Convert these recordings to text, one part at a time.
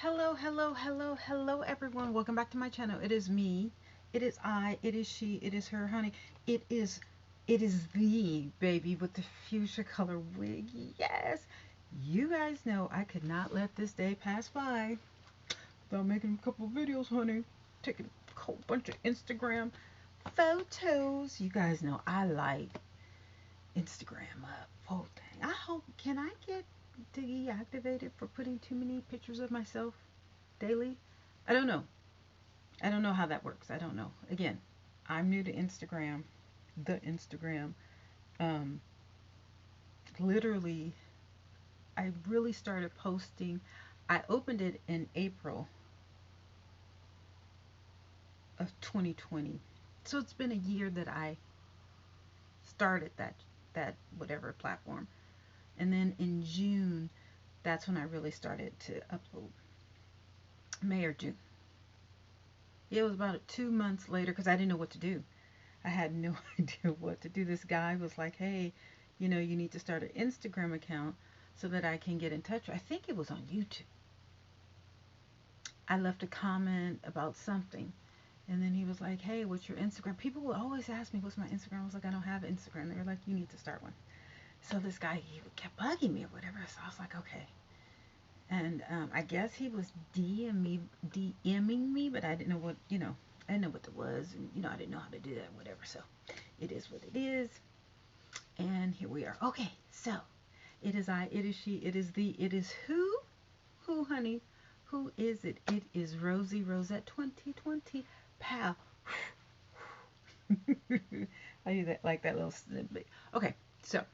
Hello, hello, hello, hello, everyone. Welcome back to my channel. It is me. It is I. It is she. It is her, honey. It is, it is the baby with the fuchsia color wig. Yes. You guys know I could not let this day pass by without making a couple of videos, honey. Taking a whole bunch of Instagram photos. You guys know I like Instagram up. Whole thing. I hope, can I get deactivated for putting too many pictures of myself daily? I don't know. I don't know how that works. I don't know. Again, I'm new to Instagram, the Instagram. Um, Literally, I really started posting. I opened it in April of 2020. So it's been a year that I started that whatever platform. And then in June, that's when I really started to upload. May or June. It was about 2 months later because I didn't know what to do. I had no idea what to do. This guy was like, hey, you need to start an Instagram account so that I can get in touch. I think it was on YouTube. I left a comment about something. And then he was like, hey, what's your Instagram? People will always ask me, what's my Instagram? I was like, I don't have an Instagram. They were like, you need to start one. So this guy, he kept bugging me or whatever. So I was like, okay. And I guess he was DMing me, but I didn't know what. I didn't know what it was. And, I didn't know how to do that, whatever. So it is what it is. And here we are. Okay, so it is I, it is she, it is the, it is who? Who, honey? Who is it? It is Rosie Rosette 2020. Pow. I do that like that little snippet. Okay, so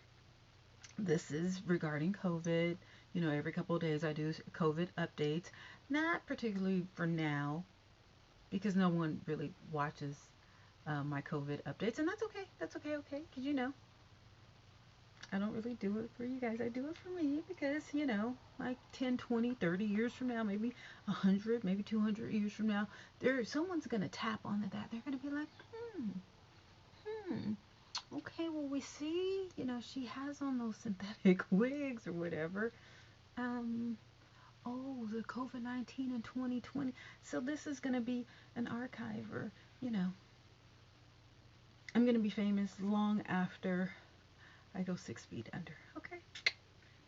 this is regarding COVID. Every couple of days I do COVID updates. Not particularly for now, because no one really watches my COVID updates, and that's okay. That's okay, okay, because I don't really do it for you guys. I do it for me because, like 10, 20, 30 years from now, maybe 100, maybe 200 years from now, someone's going to tap onto that. They're going to be like, hmm, okay, well, we see, she has on those synthetic wigs or whatever. Um, oh, the COVID-19 in 2020. So this is going to be an archive or, you know, I'm going to be famous long after I go 6 feet under. Okay.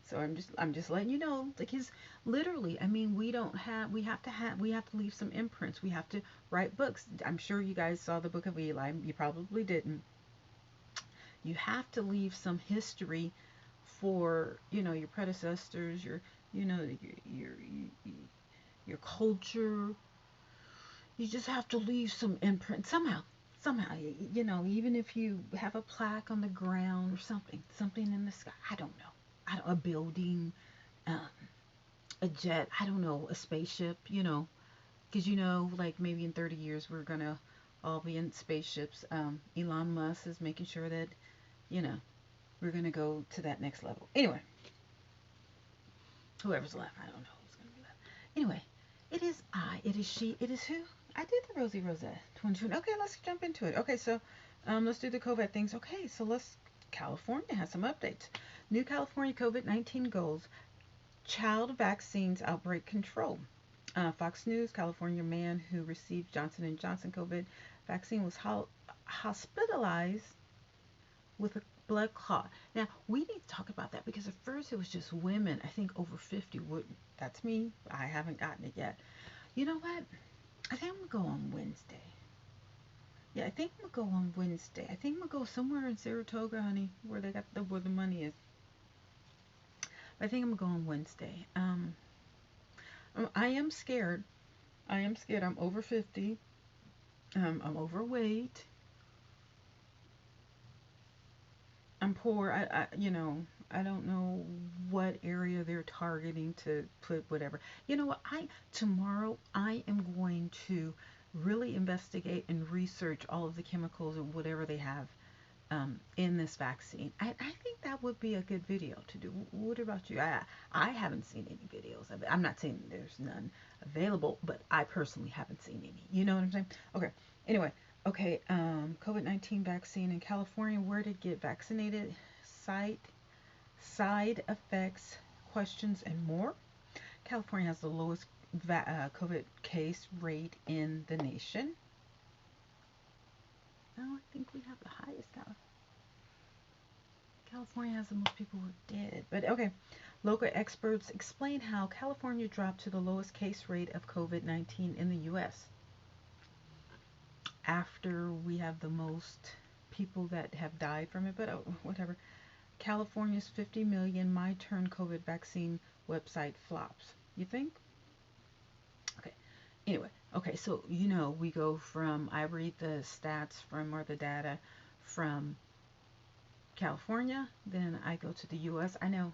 So I'm just letting you know, because literally, I mean, we have to leave some imprints. We have to write books. I'm sure you guys saw the Book of Eli. You probably didn't. You have to leave some history for, your predecessors, your culture. You just have to leave some imprint somehow. Somehow, even if you have a plaque on the ground or something in the sky. I don't know. A building, um, a jet. I don't know, a spaceship. Because like maybe in 30 years we're gonna all be in spaceships. Elon Musk is making sure that you know we're gonna go to that next level. Anyway, whoever's left, I don't know who's gonna be left. Anyway, it is I, it is she, it is who? I did the Rosie Rosette 2020. Okay, let's jump into it. Okay, so let's do the COVID things. Okay, so California has some updates. New California COVID-19 goals. Child vaccines outbreak control. Fox News, California man who received Johnson & Johnson COVID vaccine was hospitalized with a blood clot. Now, we need to talk about that because at first it was just women, I think over 50 wouldn't. That's me. I haven't gotten it yet. You know what? I think I'm going to go on Wednesday. Yeah, I think I'm going to go on Wednesday. I think I'm going to go somewhere in Saratoga, honey, where where the money is. But I think I'm going to go on Wednesday. I am scared. I am scared. I'm over 50. I'm overweight. I'm poor. I don't know what area they're targeting to put whatever. You know what? Tomorrow I am going to really investigate and research all of the chemicals or whatever they have in this vaccine. I think that would be a good video to do. What about you? I haven't seen any videos of it. I'm not saying there's none available, but I personally haven't seen any. You know what I'm saying? Okay. Anyway, okay. COVID-19 vaccine in California. Where to get vaccinated? Side effects, questions, and more. California has the lowest COVID case rate in the nation? No, I think we have the highest. California has the most people who are dead. But okay, local experts explain how California dropped to the lowest case rate of COVID-19 in the U.S. after we have the most people that have died from it. But whatever. California's 50 million My Turn COVID vaccine website flops. You think? Okay. Anyway, okay, so we go from, I read the stats from, or the data from California, then I go to the US. I know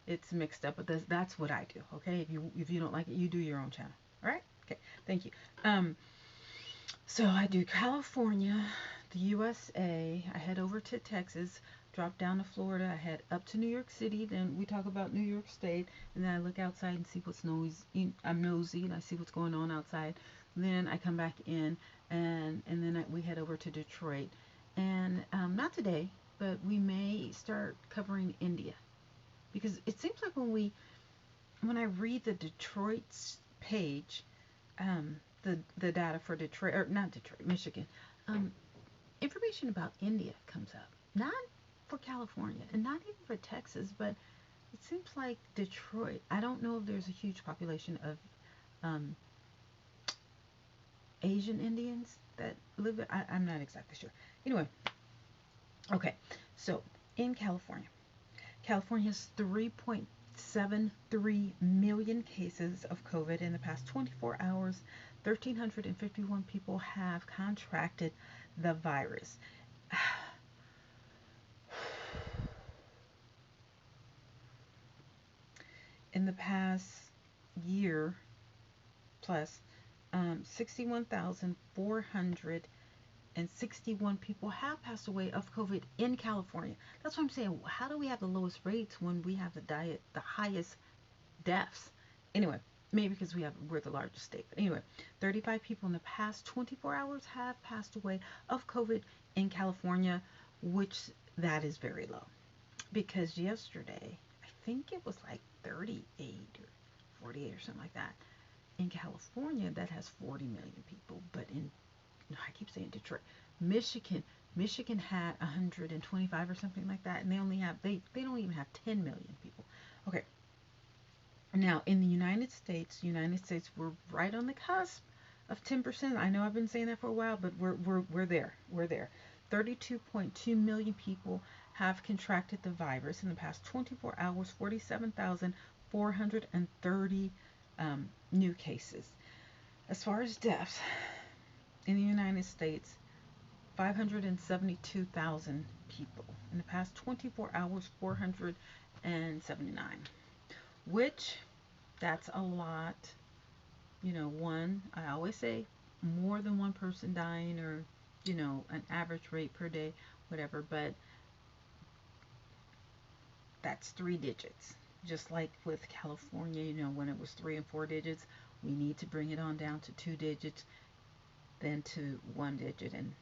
it's mixed up, but that's what I do, okay? If you don't like it, you do your own channel. All right? Okay. Thank you. So I do California, the USA, I head over to Texas, drop down to Florida, I head up to New York City, then we talk about New York State, and then I look outside and see what's noisy. I'm nosy and I see what's going on outside. Then I come back in, and then we head over to Detroit. And not today, but we may start covering India, because it seems like when I read the Detroit's page, the data for Detroit, or not Detroit, Michigan, information about India comes up. Not for California and not even for Texas, but it seems like Detroit. I don't know if there's a huge population of Asian Indians that live there. I'm not exactly sure. Anyway, okay, so in California has 3.73 million cases of COVID in the past 24 hours. 1,351 people have contracted the virus. In the past year plus, 61,461 people have passed away of COVID in California. That's what I'm saying. How do we have the lowest rates when we have the highest deaths? Anyway, maybe because we're the largest state. But anyway, 35 people in the past 24 hours have passed away of COVID in California, which that is very low. Because yesterday, I think it was like 38 or 48 or something like that. In California, that has 40 million people, but I keep saying Detroit, Michigan had 125 or something like that, and they don't even have 10 million people. Okay. Now in the United States, we're right on the cusp of 10%. I know I've been saying that for a while, but we're there. 32.2 million people have contracted the virus in the past 24 hours. 47,430 new cases. As far as deaths in the United States, 572,000 people. In the past 24 hours, 479. Which, that's a lot. I always say more than one person dying, or, an average rate per day, whatever, but that's 3 digits. Just like with California, when it was 3 and 4 digits, we need to bring it on down to 2 digits, then to 1 digit, and,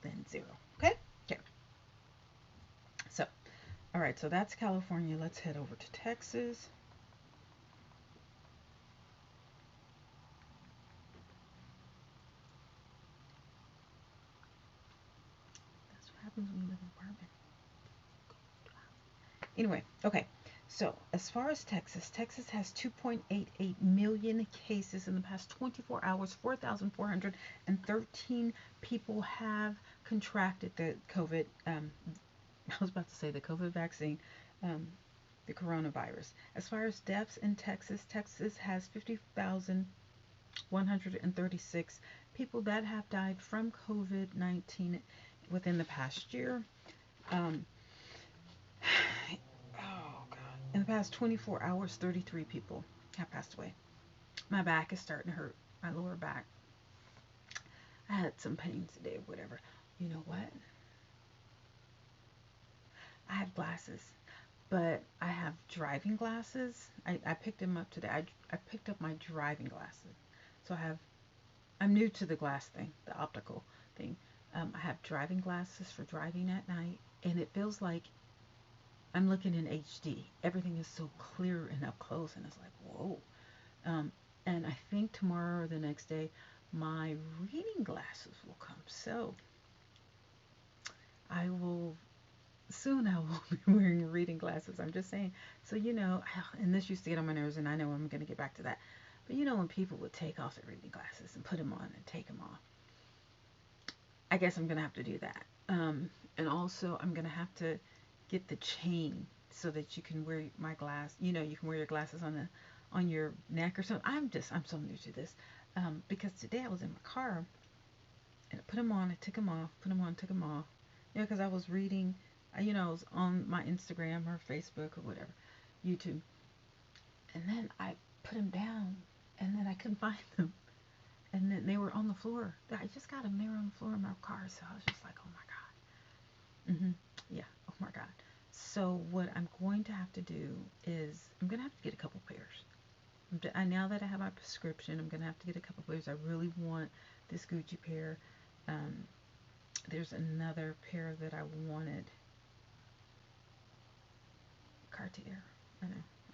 then 0. Okay? Okay. So, all right, so that's California. Let's head over to Texas. That's what happens when you live in an apartment. Anyway, okay. So, as far as Texas has 2.88 million cases in the past 24 hours. 4,413 people have contracted the COVID. I was about to say the COVID vaccine, the coronavirus. As far as deaths in Texas has 50,136 people that have died from COVID-19 within the past year. In the past 24 hours, 33 people have passed away. My back is starting to hurt, my lower back. I had some pain today, whatever. You know what? I have glasses, but I have driving glasses. I picked them up today. I picked up my driving glasses. So I'm new to the glass thing, the optical thing. I have driving glasses for driving at night, and it feels like I'm looking in HD. Everything is so clear and up close, and it's like, whoa. Um, and I think tomorrow or the next day, my reading glasses will come. So I will soon. I will be wearing reading glasses. I'm just saying. So and this used to get on my nerves, and I know I'm going to get back to that. But when people would take off their reading glasses and put them on and take them off, I guess I'm going to have to do that. And also, I'm going to have to get the chain so that you can wear my glass. You can wear your glasses on your neck or something. I'm so new to this. Because today I was in my car and I put them on, I took them off, put them on, took them off. Because I was reading, I was on my Instagram or Facebook or whatever, YouTube. And then I put them down and then I couldn't find them. And then they were on the floor. I just got them. They were on the floor in my car. So I was just like, oh my God. Yeah. Oh my God. So what I'm going to have to do is I'm going to have to get a couple pairs. Now that I have my prescription, I'm going to have to get a couple pairs. I really want this Gucci pair. There's another pair that I wanted. Cartier. I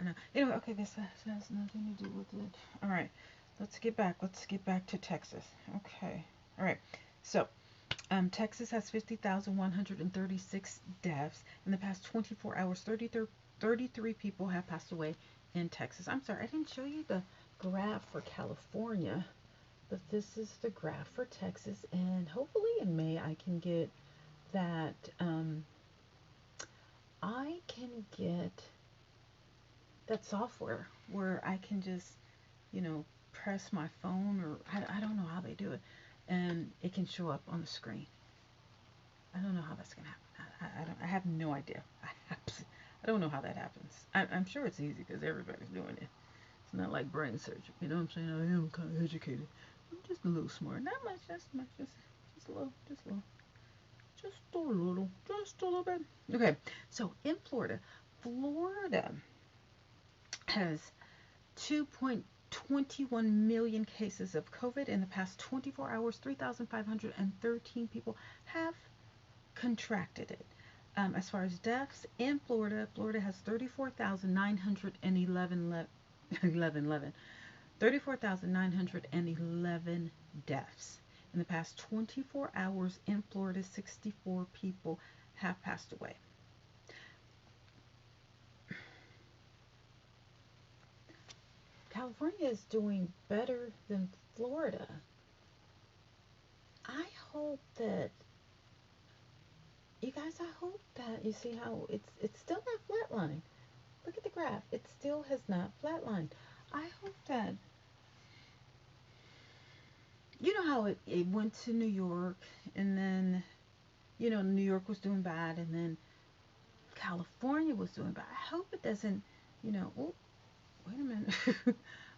know. Anyway, okay, this has nothing to do with it. All right, let's get back to Texas. Okay. All right. So, Texas has 50,136 deaths. In the past 24 hours, 33 people have passed away in Texas. I'm sorry, I didn't show you the graph for California, but this is the graph for Texas, and hopefully in May I can get that. I can get that software where I can just, press my phone, or I don't know how they do it, and it can show up on the screen. I don't know how that's gonna happen. I have no idea. I don't know how that happens. I'm sure it's easy because everybody's doing it. It's not like brain surgery. You know what I'm saying? I am kind of educated. I'm just a little smart. Not much. Just a little. Just a little. Just a little bit. Okay. So in Florida has 2.21 million cases of COVID in the past 24 hours. 3,513 people have contracted it. As far as deaths in Florida has 34,911 34,911 deaths. In the past 24 hours in Florida, 64 people have passed away. California is doing better than Florida. I hope that you guys, I hope that you see how it's still not flatlined. Look at the graph. It still has not flatlined. I hope that how it went to New York, and then New York was doing bad, and then California was doing bad. I hope it doesn't, oh, wait a minute.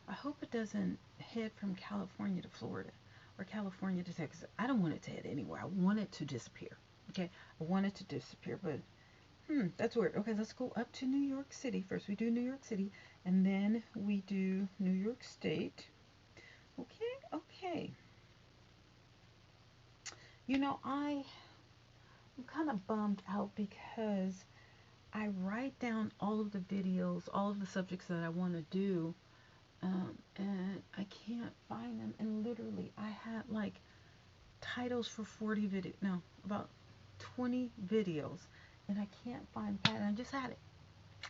I hope it doesn't head from California to Florida or California to Texas. I don't want it to head anywhere. I want it to disappear. Okay, I want it to disappear, but that's weird. Okay, let's go up to New York City. First we do New York City, and then we do New York State. Okay. I'm kind of bummed out because I write down all of the videos, all of the subjects that I want to do, and I can't find them. And literally, I had like titles for 40 videos, no, about 20 videos, and I can't find that. And I just had it.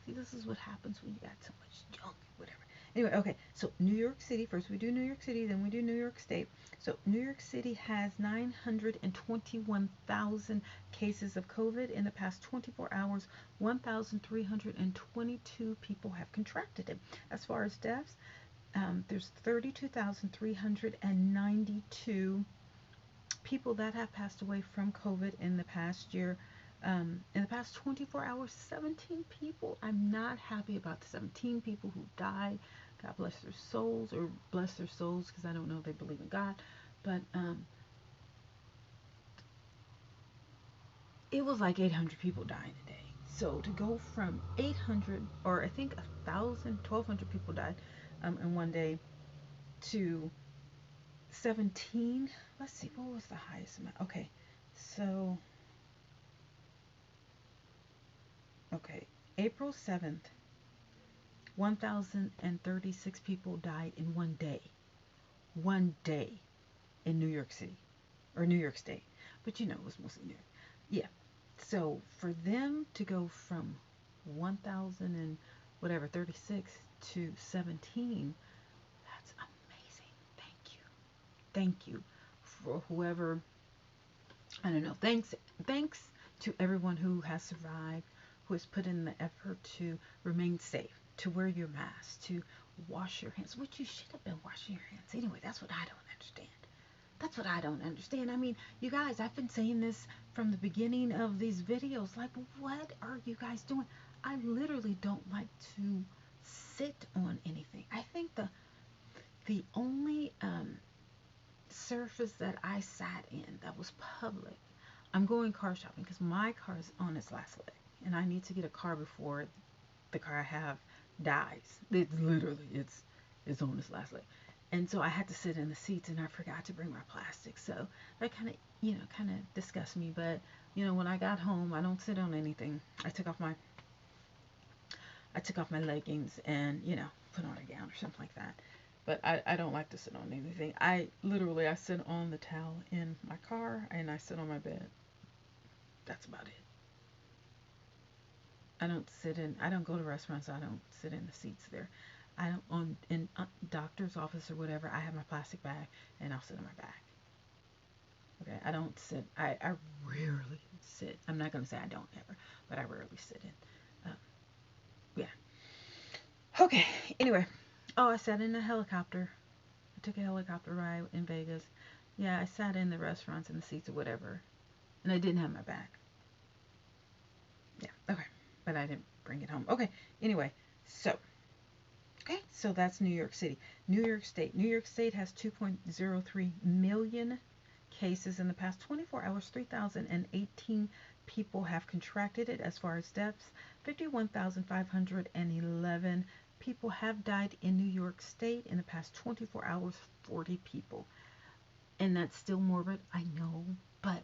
See, this is what happens when you got so much junk, whatever. Anyway, okay, so New York City, first we do New York City, then we do New York State. So New York City has 921,000 cases of COVID in the past 24 hours. 1,322 people have contracted it. As far as deaths, there's 32,392 people that have passed away from COVID in the past year. In the past 24 hours, 17 people. I'm not happy about the 17 people who died. God bless their souls, or bless their souls, because I don't know if they believe in God. But it was like 800 people dying a day. So to go from 800, or I think 1,000, 1,200 people died in one day, to 17. Let's see, what was the highest amount? Okay, so April 7th, 1,036 people died in one day. One day in New York City or New York State. But you know, it was mostly New York. Yeah. So for them to go from 1,000 and whatever, 36 to 17, that's amazing. Thank you. Thank you for whoever, I don't know. Thanks to everyone who has survived, who has put in the effort to remain safe, to wear your mask, to wash your hands, which you should have been washing your hands. Anyway, that's what I don't understand. That's what I don't understand. I mean, you guys, I've been saying this from the beginning of these videos. Like, what are you guys doing? I literally don't like to sit on anything. I think the only surface that I sat in that was public, I'm going car shopping because my car is on its last leg, and I need to get a car before the car I have dies. It's literally it's on its last leg. And so I had to sit in the seats, and I forgot to bring my plastic. So that kind of disgusts me. But when I got home, I don't sit on anything. I took off my leggings and put on a gown or something like that. But I don't like to sit on anything. I sit on the towel in my car, and I sit on my bed. That's about it. I don't go to restaurants. I don't sit in the seats there. I don't in doctor's office or whatever. I have my plastic bag and I'll sit on my back. Okay, I don't sit. I rarely sit. I'm not gonna say I don't ever, but I rarely sit in. Yeah. Okay. Anyway. Oh, I sat in a helicopter. I took a helicopter ride in Vegas. Yeah, I sat in the restaurants and the seats or whatever, and I didn't have my bag. Yeah. Okay. But I didn't bring it home. Okay. Anyway. So that's New York City. New York State. New York State has 2.03 million cases in the past 24 hours. 3,018 people have contracted it. As far as deaths, 51,511 people have died in New York State in the past 24 hours. 40 people. And that's still morbid, I know, but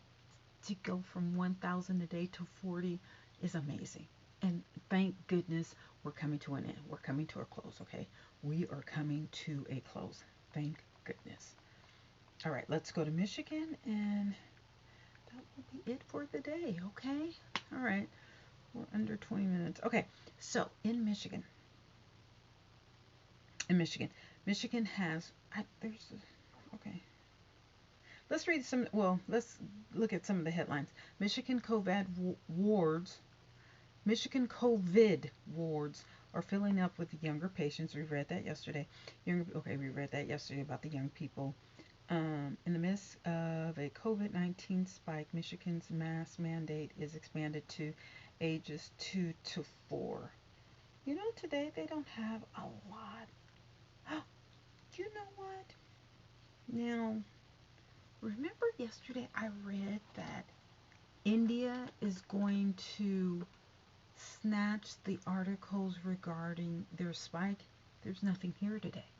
to go from 1,000 a day to 40 is amazing. And thank goodness we're coming to an end. We're coming to a close, okay? We are coming to a close. Thank goodness. All right, let's go to Michigan, and that will be it for the day, okay? All right, we're under 20 minutes. Okay, so in Michigan, Michigan has, okay. Let's read let's look at some of the headlines. Michigan COVID wards are filling up with younger patients. We read that yesterday. We read that yesterday about the young people. In the midst of a COVID-19 spike, Michigan's mask mandate is expanded to ages 2 to 4. Today they don't have a lot. You know what? Now, remember yesterday I read that India is going to snatch the articles regarding their spike? There's nothing here today.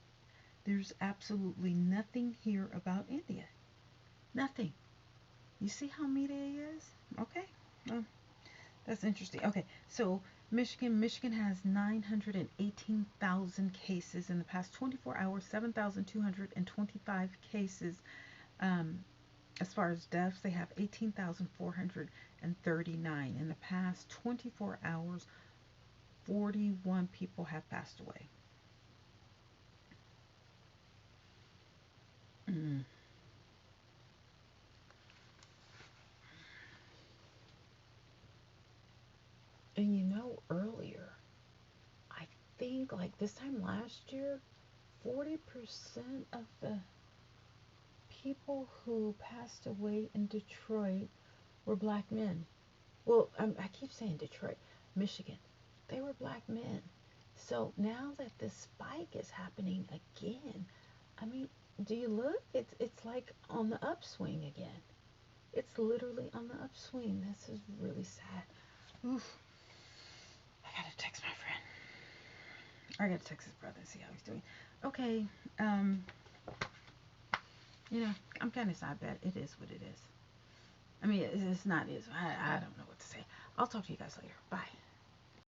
There's absolutely nothing here about India. Nothing. You see how media is? Okay. Well, that's interesting. Okay, so Michigan has 918,000 cases in the past 24 hours, 7,225 cases. As far as deaths, they have 18,439. In the past 24 hours, 41 people have passed away. Mm. And earlier, I think like this time last year, 40% of the people who passed away in Detroit were black men. Well, I keep saying Detroit, Michigan. They were black men. So now that this spike is happening again, I mean, do you look? It's like on the upswing again. It's literally on the upswing. This is really sad. Oof. I gotta text my friend. I gotta text his brother and see how he's doing. Okay. I'm kind of sad, but it is what it is. I mean, it's not is. I don't know what to say. I'll talk to you guys later. Bye.